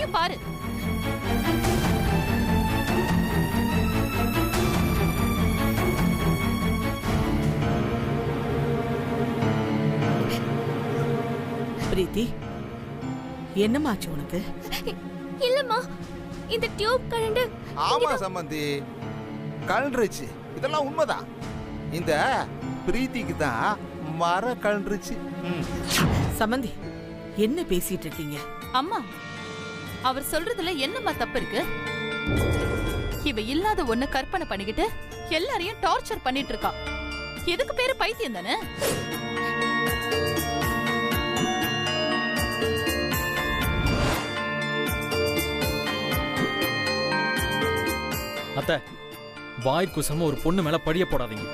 நீயும் பாரு. பிரீத்தி, என்னமாச்சு உனக்கு? இல்லம்மா, இந்த டியூப் கழண்டு. ஆமா சம்பந்தி, கழண்டுருச்சு. இதெல்லாம் உண்மைதான். இந்த பிரீத்திக்கு தான் மர கழண்டுருச்சு. சம்பந்தி, என்ன பேசிட்டு இருக்கீங்க? அம்மா, அவர் சொல்றதுல என்னம்மா தப்பு இருக்கு? இவ இல்லாத ஒண்ணு கற்பனை பண்ணிக்கிட்டு எல்லாரையும் டார்ச்சர் பண்ணிட்டு இருக்கா. எதுக்கு பேரு பைத்தியம் தானே? அத்தை, வாய் குசம ஒரு பொண்ணு மேல படிய போடாதீங்க.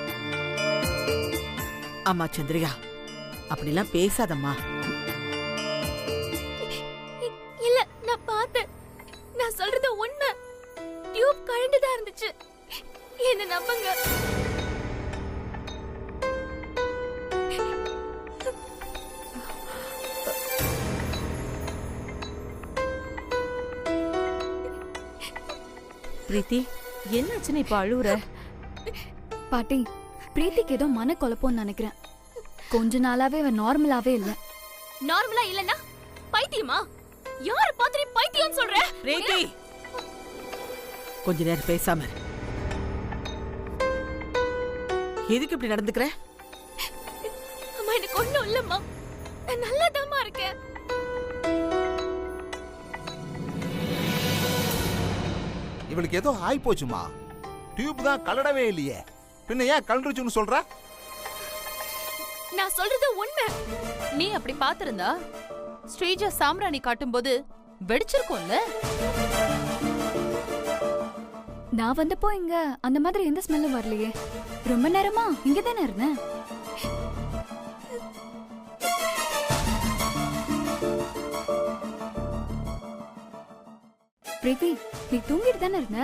அம்மா சந்திரிகா, அப்படிலாம் பேசாதம்மா. இல்ல, நான் பார்த்தேன். நான் சொல்றது உண்மை. டியூப் கழண்டுதான் இருந்துச்சு. என்ன நம்புங்க. பிரீத்தி, என்னாச்சுன்னு இப்ப அழுவுற? பாட்டி, பிரீத்திக்கு ஏதோ மன குழப்பம்னு நினைக்கிறேன். கொஞ்ச நாளாவே அவ நார்மலாவே இல்ல. நார்மலா இல்லன்னா பைத்தியமா? யார பாத்திரி பைத்தியம் சொல்ற? பிரீத்தி, கொஞ்ச நேரம் பேசாம இரு. எதுக்கு இப்படி நடந்துக்கிற? அம்மா, எனக்கு ஒண்ணும் இல்லம்மா. நான் நல்லாதாம்மா இருக்கேன். இவளுக்கு ஏதோ ஆய் போச்சுமா. டியூப் தான் கலடவே இல்லையே, பின்ன ஏன் கலண்டுருச்சுன்னு சொல்ற? நான் சொல்றது உண்மை. நீ அப்படி பாத்திருந்தா ஸ்ரீஜா சாம்பிராணி காட்டும் போது வெடிச்சிருக்கும்ல. நான் வந்தப்போ இங்க அந்த மாதிரி எந்த ஸ்மெல்லும் வரலையே. ரொம்ப நேரமா இங்க தானே இருந்தேன். பிரீத்தி, நீ தூங்கிட்டு தானே இருந்த?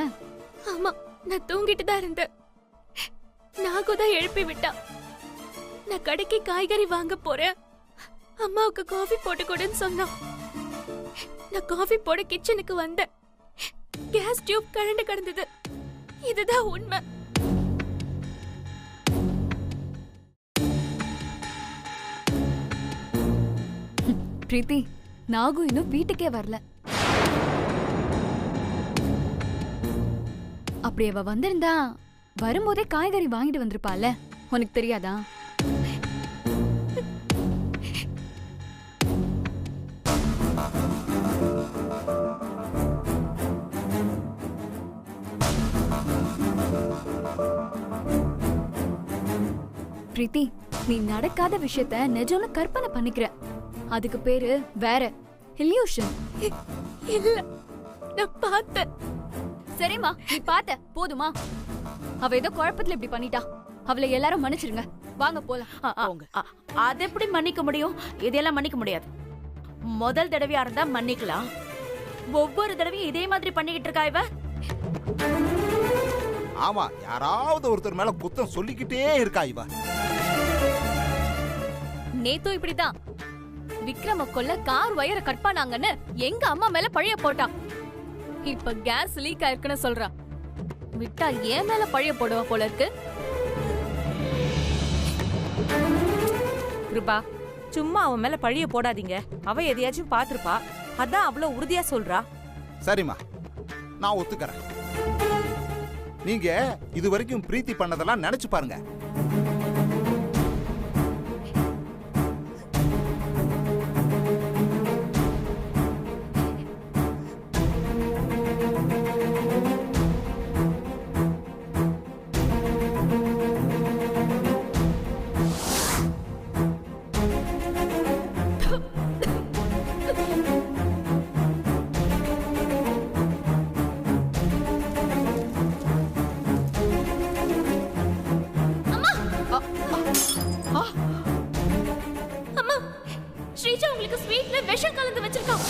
ஆமா, நான் தூங்கிட்டு தான் இருந்தேன். நாகுதான் எழுப்பி விட்டா. நான் கடைக்கு காய்கறி வாங்க போறேன், அம்மாவுக்கு காஃபி போட்டு கொடுன்னு சொன்னான். நான் காஃபி போட கிச்சனுக்கு வந்தேன். கேஸ் டியூப் கழண்டு கிடந்தது. இதுதான் உண்மை. பிரீத்தி, நாகு இன்னும் வீட்டுக்கே வரல. அப்படி அவ வந்திருந்தா வரும்போதே காய்கறி வாங்கிட்டு வந்திருப்பால. உனக்கு தெரியாதா? பிரீத்தி, நீ நடக்காத விஷயத்த நிஜம்னு கற்பனை பண்ணிக்கிற. அதுக்கு பேரு வேற இல்யூஷன். இல்ல, நான் பார்த்தேன். சரிம்மா, நீ பார்த்த போதுமா? அவ ஏதோ குழப்பத்துல இப்படி பண்ணிட்டா. அவளை எல்லாரும் மன்னிச்சிருங்க. வாங்க போலாம். அது எப்படி மன்னிக்க முடியும்? இதெல்லாம் மன்னிக்க முடியாது. முதல் தடவையா இருந்தா மன்னிக்கலாம். ஒவ்வொரு தடவையும் இதே மாதிரி பண்ணிக்கிட்டு இருக்கா இவ. ஆமா, யாராவது ஒருத்தர் மேல குத்தம் சொல்லிக்கிட்டே இருக்கா இவ. நேத்து இப்படிதான் விக்ரம கொல்ல கார் வயரை கட் பண்ணாங்கன்னு எங்க அம்மா மேல பழைய போட்டா. இப்ப கேஸ் லீக் ஆயிருக்குன்னு சொல்றா. விட்டா ஏன் மேல பழைய போடுவா போல இருக்கு. கிருபா, சும்மா அவன் மேல பழிய போடாதீங்க. அவ எதையாச்சும் பாத்துருப்பா, அதான் அவ்வளவு உறுதியா சொல்றா. சரிம்மா, நான் ஒத்துக்கிறேன். நீங்க இது வரைக்கும் பிரீத்தி பண்ணதெல்லாம் நினைச்சு பாருங்க. ஸ்ரீஜா உங்களுக்கு ஸ்வீட்ல விஷம் கலந்து வச்சிருக்கான்.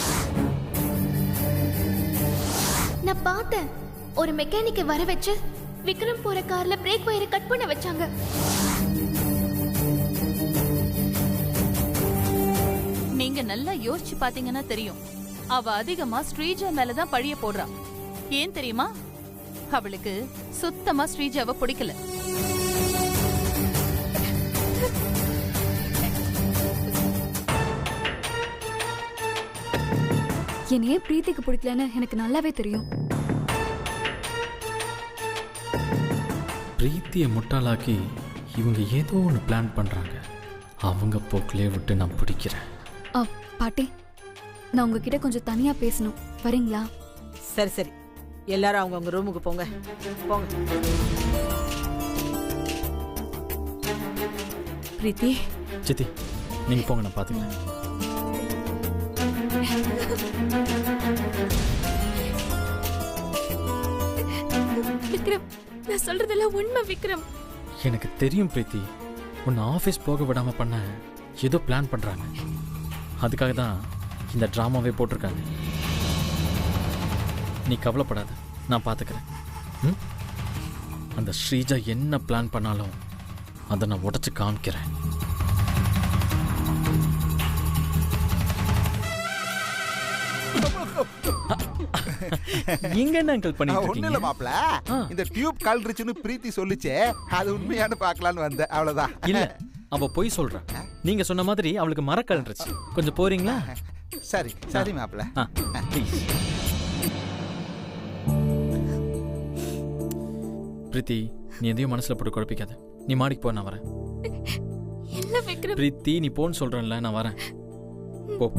நான் பார்த்தேன். ஒரு மெக்கானிக்கை வர வச்சு விக்ரம் போற கார்ல பிரேக் வயரை கட் பண்ண வச்சாங்க. நீங்க நல்லா யோசிச்சு பாத்தீங்கன்னா தெரியும். அவ அதிகமா ஸ்ரீஜா மேலதான் பழிய போடுறா. ஏன் தெரியுமா? அவளுக்கு சுத்தமா ஸ்ரீஜாவை பிடிக்கல. என்னையே பிரீத்திக்கு பிடிக்கலன்னு எனக்கு நல்லாவே தெரியும். பிரீத்தியை முட்டாளாக்கி இவங்க ஏதோ ஒன்று பிளான் பண்ணுறாங்க. அவங்க போக்கிலே விட்டு நான் பிடிக்கிறேன். பாட்டி, நான் உங்ககிட்ட கொஞ்சம் தனியா பேசணும், வரீங்களா? சரி சரி, எல்லாரும் அவங்கவுங்க ரூமுக்கு போங்க போங்க. பிரீத்தி, சித்தி நீங்கள் போங்க, நான் பார்த்துக்கிறேன். விக்ரம், நான் சொல்றதெல்லாம் உண்மை விக்ரம். எனக்கு தெரியும் பிரீத்தி, உன்னை ஆஃபீஸ் போக விடாமல் பண்ண ஏதோ பிளான் பண்ணுறாங்க. அதுக்காக தான் இந்த ட்ராமாவே போட்டிருக்காங்க. நீ கவலைப்படாத, நான் பார்த்துக்கிறேன். ம், அந்த ஸ்ரீஜா என்ன பிளான் பண்ணாலும் அதை நான் உடச்சி காமிக்கிறேன். இங்க என்ன அங்கிள் பண்ணிட்டு ஒண்ணு இருக்கீங்க? இல்ல மாப்ள, இந்த டியூப் கல்றிச்சுன்னு பிரீத்தி சொல்லிச்சே, அது உண்மையானு பார்க்கலான்னு வந்தேன், அவ்வளவுதான். இல்ல, அவ போய் சொல்றா. நீங்க சொன்ன மாதிரி அவளுக்கு மரக்கலன்றுச்சு. கொஞ்சம் போறீங்களா? சரி சரி மாப்ள. ப்ளீஸ். பிரீத்தி, நீ எதையும் மனசுல போட்டு குழப்பிக்காத. நீ மாடிக்கு போ, நான் வரேன். இல்ல விக்ரம். பிரீத்தி, நீ போன்னு சொல்றேன்ல, நான் வரேன். போ.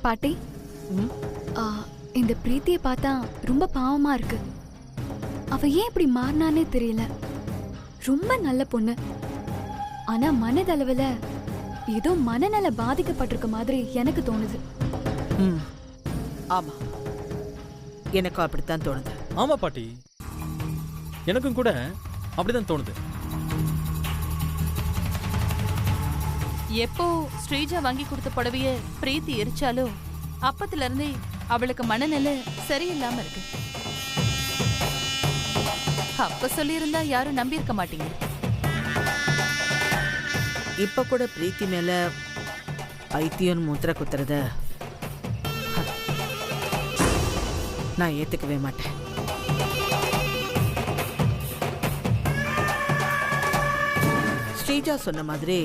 பாட்டி, இந்த பிரீத்தியை பார்த்தா ரொம்ப பாவமா இருக்கு. அவ ஏன் இப்படி மாறினானே தெரியல. ரொம்ப நல்ல பொண்ணு, ஆனா மனதளவுல ஏதோ மனநல பாதிக்கப்பட்டிருக்க மாதிரி எனக்கு தோணுது. ஆமா, எனக்கும் அப்படித்தான் தோணுது. ஆமா பாட்டி, எனக்கும் கூட அப்படிதான் தோணுது. எப்போ ஸ்ரீஜா வாங்கி கொடுத்த புடவைய பிரீத்தி எரிச்சாலோ அப்பத்துல இருந்தே அவளுக்கு மனநிலை சரியில்லாம இருக்கு. அப்ப சொல்லியிருந்தா யாரும் நம்பி இருக்க மாட்டீங்க. இப்ப கூட பிரீத்தி மேல பைத்தியம் முத்திர குத்துறத நான் ஏத்துக்கவே மாட்டேன். ஸ்ரீஜா சொன்ன மாதிரி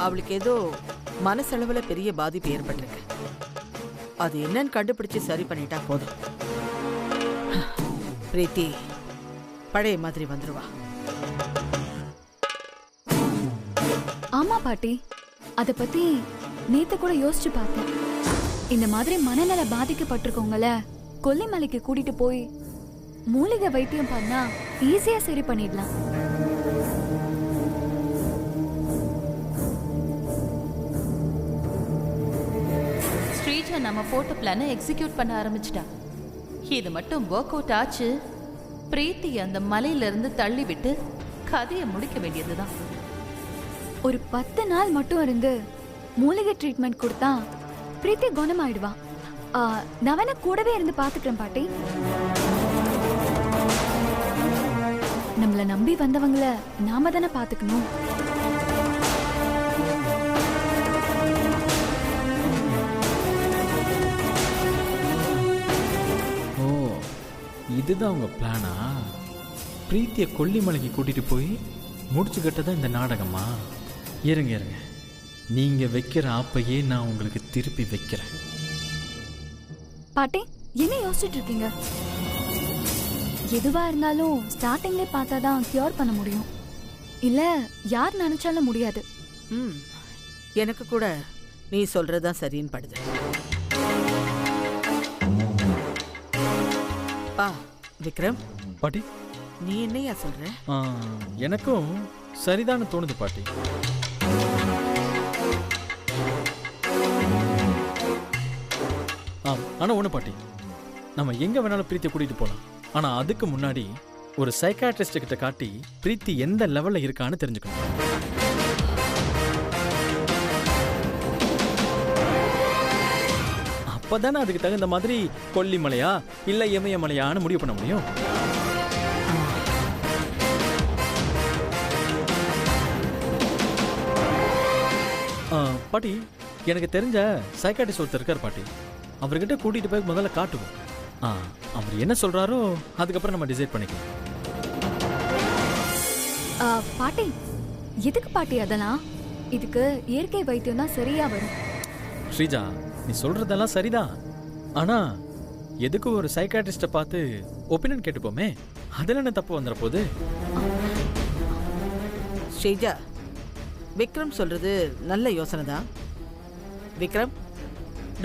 அவளுக்கு ஏதோ மனசளவுல பெரிய பாதிப்பு ஏற்பட்டிருக்கு. அது என்னன்னு கண்டுபிடிச்சு சரி பண்ணிட்டா போதும். பிரீத்தி பழைய மாதிரி வந்துருவா. ஆமா பாட்டி, அத பத்தி நேத்து கூட யோசிச்சு பார்த்தேன். இந்த மாதிரி மனநல பாதிக்கப்பட்டிருக்கவங்கள கொல்லிமலைக்கு கூட்டிட்டு போய் மூலிகை வைத்தியம் பண்ணா ஈஸியா சரி பண்ணிடலாம். ஸ்ரீஜா நம்ம போட்ட பிளானை எக்ஸிக்யூட் பண்ண ஆரம்பிச்சிட்டா. இது மட்டும் ஒர்க் அவுட் ஆச்சு, பிரீத்தி அந்த மலையில இருந்து தள்ளி விட்டு கதையை முடிக்க வேண்டியதுதான். ஒரு 10 நாள் மட்டும் இருந்து மூலிகை ட்ரீட்மெண்ட் கொடுத்தா பிரீத்தி குணமாயிடுவா. நான் வேணா கூடவே இருந்து பாத்துக்கிறேன் பாட்டி. நம்மள நம்பி வந்தவங்கள நாம தானே பாத்துக்கணும். ஓ, இதுதான் உங்க பிளானா? பிரீத்தியை கொல்லிமலைக்கு கூட்டிட்டு போய் முடிச்சு கட்டதான் இந்த நாடகமா? இருங்க இருங்க, நீங்க வைக்கிற ஆப்பையே நான் உங்களுக்கு திருப்பி வைக்கிறேன். பாட்டி, என்ன யோசிச்சுட்டு இருக்கீங்க? எதுவா இருந்தாலும் ஸ்டார்டிங்ல பார்த்தாதான் கியூர் பண்ண முடியும். இல்ல யார் நினைச்சாலும் முடியாது. எனக்கு கூட நீ சொல்றதுதான் சரின்னு படுது. விக்ரம் பாட்டி, நீ என்னையா சொல்ற? எனக்கும் சரிதான்னு தோணுது பாட்டி. ஆனா ஒண்ணு பாட்டி, நம்ம எங்க வேணாலும் பிரீத்தியை கூட்டிட்டு போலாம். ஆனா அதுக்கு முன்னாடி ஒரு சைக்காட்ரிஸ்ட் கிட்ட காட்டி பிரீத்தி எந்த லெவல்ல இருக்கான்னு தெரிஞ்சுக்கணும். அப்பதானே அதுக்கு தகுந்த மாதிரி கொல்லிமலையா இல்ல இமயமலையான்னு முடிவு பண்ண முடியும். பாட்டி, எனக்கு தெரிஞ்ச சைக்காட்டிஸ்ட் ஒருத்தர் இருக்கார் பாட்டி. அவர்கிட்ட கூட்டிட்டு போய் முதல்ல காட்டுவோம். அவர் என்ன சொல்றாரோ அதுக்கப்புறம் நம்ம டிசைட் பண்ணிக்கலாம். பாட்டி, எதுக்கு பாட்டி அதெல்லாம்? இதுக்கு இயற்கை வைத்தியம் தான் சரியா வரும். ஸ்ரீஜா, நீ சொல்றதெல்லாம் சரிதான். ஆனா எதுக்கு ஒரு சைக்காட்ரிஸ்ட பார்த்து ஒப்பீனியன் கேட்டுப்போமே, அதுல என்ன தப்பு வந்துற போது? ஸ்ரீஜா, விக்ரம் சொல்றது நல்ல யோசனை தான். விக்ரம்,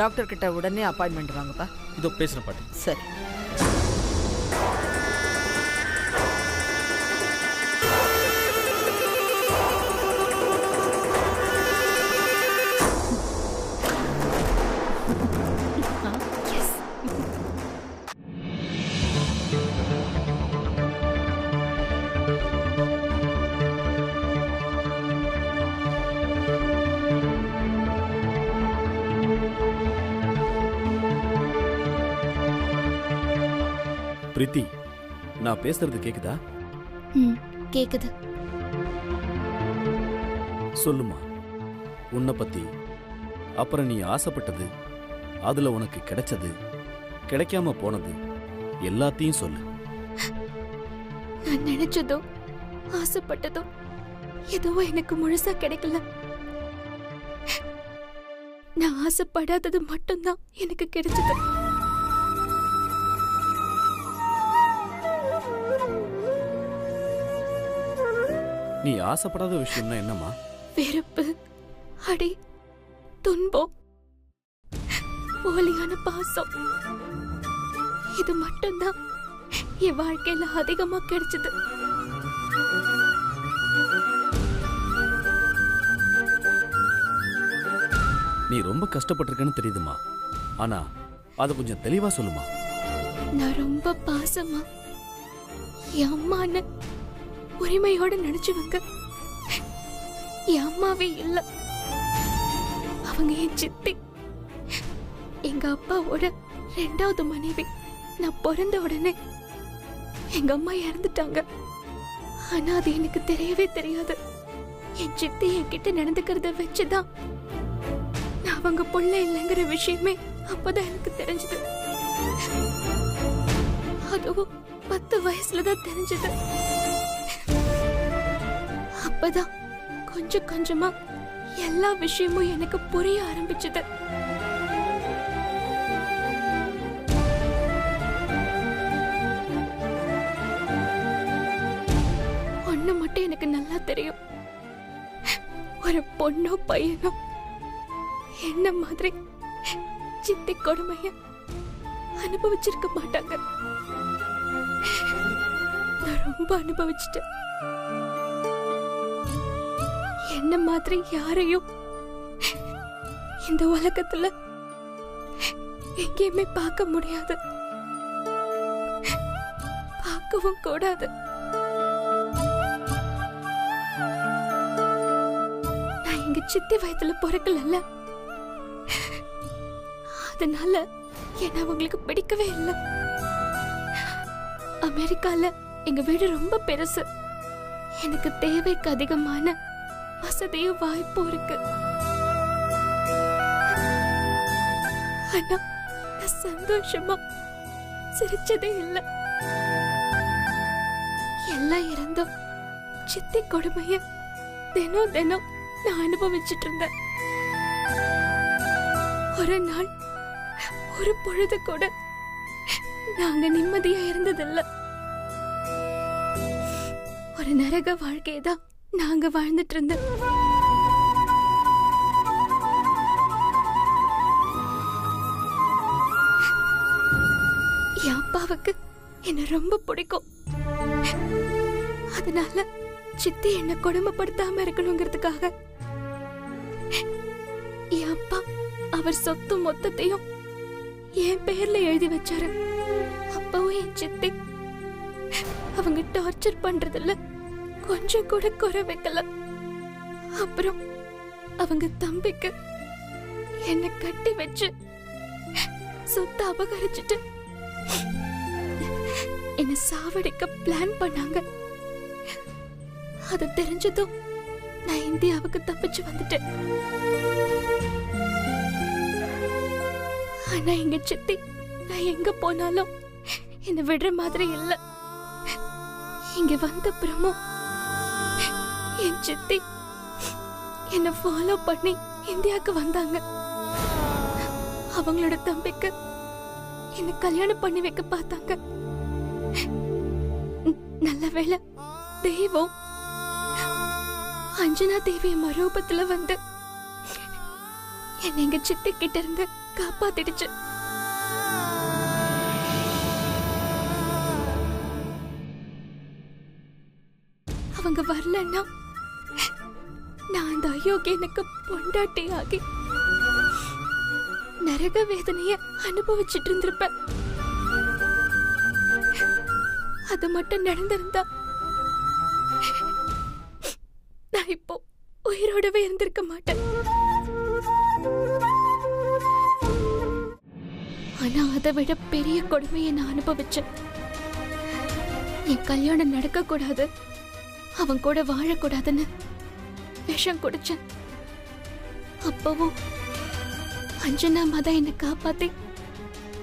டாக்டர் கிட்ட உடனே அப்பாயின்மெண்ட் வாங்கப்பா. இதோ பேசுறேன் பாட்டி. சரி. பிரீத்தி, நான் பேசுறது கேக்குதா? கேக்குது. சொல்லுமா, உன்னை பத்தி, அப்புறம் நீ ஆசைப்பட்டது, அதுல உனக்கு கிடைச்சது, கிடைக்காம போனது எல்லாத்தையும் சொல்லு. நான் நினைச்சதோ ஆசைப்பட்டதோ எதுவும் எனக்கு முழுசா கிடைக்கல. நான் ஆசைப்படாதது மட்டும்தான் எனக்கு கிடைச்சது. நீ ஆசைப்படாத விஷயம்னா என்னம்மா? வெறுப்பு, அடி, துன்பம், போலியான பாசம், இது மட்டும்தான் என் வாழ்க்கையில அதிகமா கிடைச்சது. நீ ரொம்ப கஷ்டப்பட்டிருக்கன்னு தெரியுதுமா. ஆனா அத கொஞ்சம் தெளிவா சொல்லுமா. நான் ரொம்ப பாசமா என் அம்மான்னு உரிமையோட நினைச்சவங்க என் அம்மாவே இல்ல. அவங்க என் சித்தி, எங்க அப்பாவோட 2வது மனைவி. நான் பிறந்த உடனே எங்க அம்மா இறந்துட்டாங்க. ஆனா அது எனக்கு தெரியவே தெரியாது. என் சித்தி என்கிட்ட நடந்துக்கிறத வச்சுதான் நான் அவங்க புள்ள இல்லைங்கிற விஷயமே அப்பதான் எனக்கு தெரிஞ்சது. அதுவும் 10 வயசுலதான் தெரிஞ்சது. அப்பதான் கொஞ்சம் கொஞ்சமா எல்லா விஷயமும் எனக்கு புரிய ஆரம்பிச்சது. ஒண்ணு மட்டும் எனக்கு நல்லா தெரியும். ஒரு பொண்ணோ பையனோ என்ன மாதிரி சித்தி கொடுமைய அனுபவிச்சிருக்க மாட்டாங்க. நான் ரொம்ப அனுபவிச்சிட்டேன். என்ன மாதிரி யாரையும் இந்த உலகத்துல எங்கேயுமே பார்க்க முடியாது, பார்க்கவும் கூடாது. நான் எங்க சித்தி வயத்துல பிறக்கல, அதனால என்ன அவங்களுக்கு பிடிக்கவே இல்லை. அமெரிக்கால எங்க வீடு ரொம்ப பெருசு. எனக்கு தேவைக்கு அதிகமான வசதியும் வாய்ப்பும் இருக்கு. ஆனா நான் சந்தோஷமா சிரிச்சதே இல்லை. எல்லாம் இருந்தும் சித்தி கொடுமைய தினம் தினம் நான் அனுபவிச்சுட்டு இருந்தேன். ஒரு நாள் ஒரு பொழுது கூட நாங்க நிம்மதியா இருந்ததில்ல. ஒரு நரக வாழ்க்கையதான் நாங்க வாழ்ந்துட்டு இருந்தோம். என் அப்பாவுக்கு என்ன ரொம்ப பிடிக்கும். அதனால சித்தி என்ன கொடுமைப்படுத்தாம இருக்கணுங்கிறதுக்காக என் அப்பா அவர் சொத்து மொத்தத்தையும் என் பேர்ல எழுதி வச்சாரு. அப்பவும் என் சித்தி அவங்க டார்ச்சர் பண்றதுல கொஞ்சம் கூட குறை வைக்கல. அப்புறம் அவங்க தம்பிக்கு என்ன கட்டி வச்சு சொத்தை அபகரிச்சுட்டு என்ன சாவடிக்க பிளான் பண்ணாங்க. அது தெரிஞ்சதும் நான் இந்தியாவுக்கு தப்பிச்சு வந்துட்டேன். ஆனா எங்க சித்தி நான் எங்க போனாலும் என்ன விடுற மாதிரி இல்ல. இங்க வந்த அப்புறமும் என் சித்தி என்ன ஃபாலோ பண்ணி இந்தியாவுக்கு வந்தாங்க. அவங்களோட தம்பிக்கு என்ன கல்யாணம் பண்ணி வைக்க பார்த்தாங்க. நல்ல வேளை தெய்வம் அஞ்சனா தேவி மரூபத்துல வந்து என்ன எங்க சித்தி கிட்ட இருந்து காப்பாத்திடுச்சு. அவங்க வரலன்னா நான் அந்த அயோக்கியனுக்கு பொண்டாட்டி ஆகி நரக வேதனைய அனுபவிச்சுட்டு இருந்திருப்பேன். அது மட்டும் நடந்திருந்தா நான் இப்போ உயிரோடவே இருந்திருக்க மாட்டேன். ஆனா அதை விட பெரிய கொடுமையை நான் அனுபவிச்சேன். என் கல்யாணம் நடக்க கூடாது, அவன் கூட வாழக்கூடாதுன்னு விஷம் குடிச்சேன். அப்பவும் அஞ்சனா மாதா என்னை காப்பாத்தி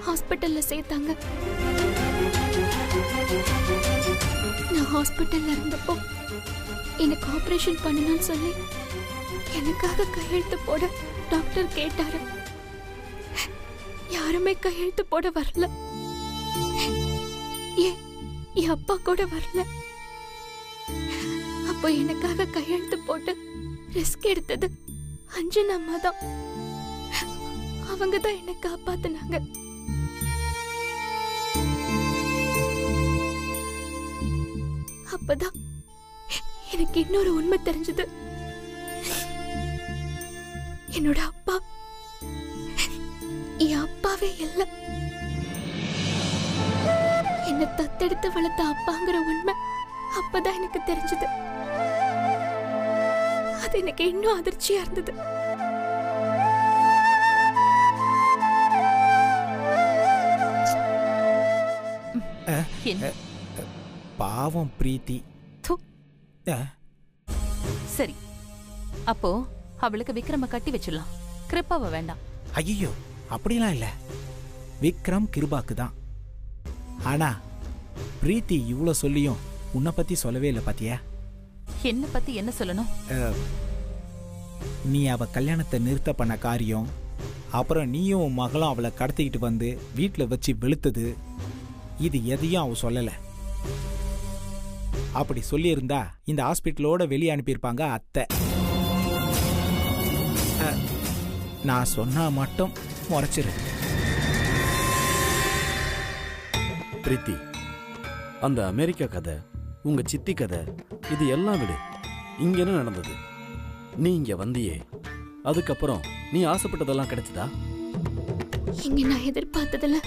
ஹாஸ்பிட்டல்ல சேர்த்தாங்க. நான் ஹாஸ்பிட்டல்ல இருந்தப்போ எனக்கு ஆபரேஷன் பண்ணணும்னு சொல்லி எனக்காக கையெழுத்து போட டாக்டர் கேட்டாரு. யாருமே கையெழுத்து போட வரல. என் அப்பா கூட வரல. அப்போ எனக்காக கையெழுத்து போட்டு ரிஸ்க் எடுத்தது அஞ்சனா அம்மா தான். அவங்க தான் என்னை காப்பாத்தினாங்க. அப்பதான் எனக்கு இன்னொரு உண்மை தெரிஞ்சது. என்னோட அப்பா என் அப்பாவே இல்ல. என்ன தத்தெடுத்து வளர்த்த அப்பாங்கிற உண்மை அப்பதான் எனக்கு தெரிஞ்சது. அது எனக்கு இன்னும் அதிர்ச்சியா இருந்தது. பாவம் பிரீத்தி. சரி, அப்போ அவளுக்கு விக்ரம கட்டி வச்சிடலாம், கிருப்பாவ வேண்டாம். ஐயோ, அப்படிலாம் இல்ல. விக்ரம் கிருபாக்கு தான். ஆனா பிரீத்தி இவ்வளோ சொல்லியும் உன்னை பத்தி சொல்லவே இல்லை பாத்தியா? என்ன பத்தி என்ன சொல்லணும்? நீ அவ கல்யாணத்தை நிறுத்த பண்ண காரியம், அப்புறம் நீயும் உன் மகளும் அவளை கடத்திக்கிட்டு வந்து வீட்டில் வச்சு வெளுத்தது, இது எதையும் அவ சொல்லலை. அப்படி சொல்லியிருந்தா இந்த ஹாஸ்பிட்டலோட வெளியே அனுப்பியிருப்பாங்க அத்தை. நான் சொன்னா மட்டும் முறைச்சிரு. பிரீத்தி, அந்த அமெரிக்கா கதை, உங்க சித்தி கதை, இது எல்லாம் விடு. இங்க என்ன நடந்தது? நீ இங்க வந்தியே, அதுக்கப்புறம் நீ ஆசைப்பட்டதெல்லாம் கிடைச்சதா? இங்க நான் எதிர்பார்த்ததுல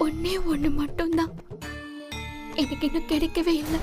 ஒன்னே ஒண்ணு மட்டும்தான் எனக்கு இன்னும் கிடைக்கவே இல்லை.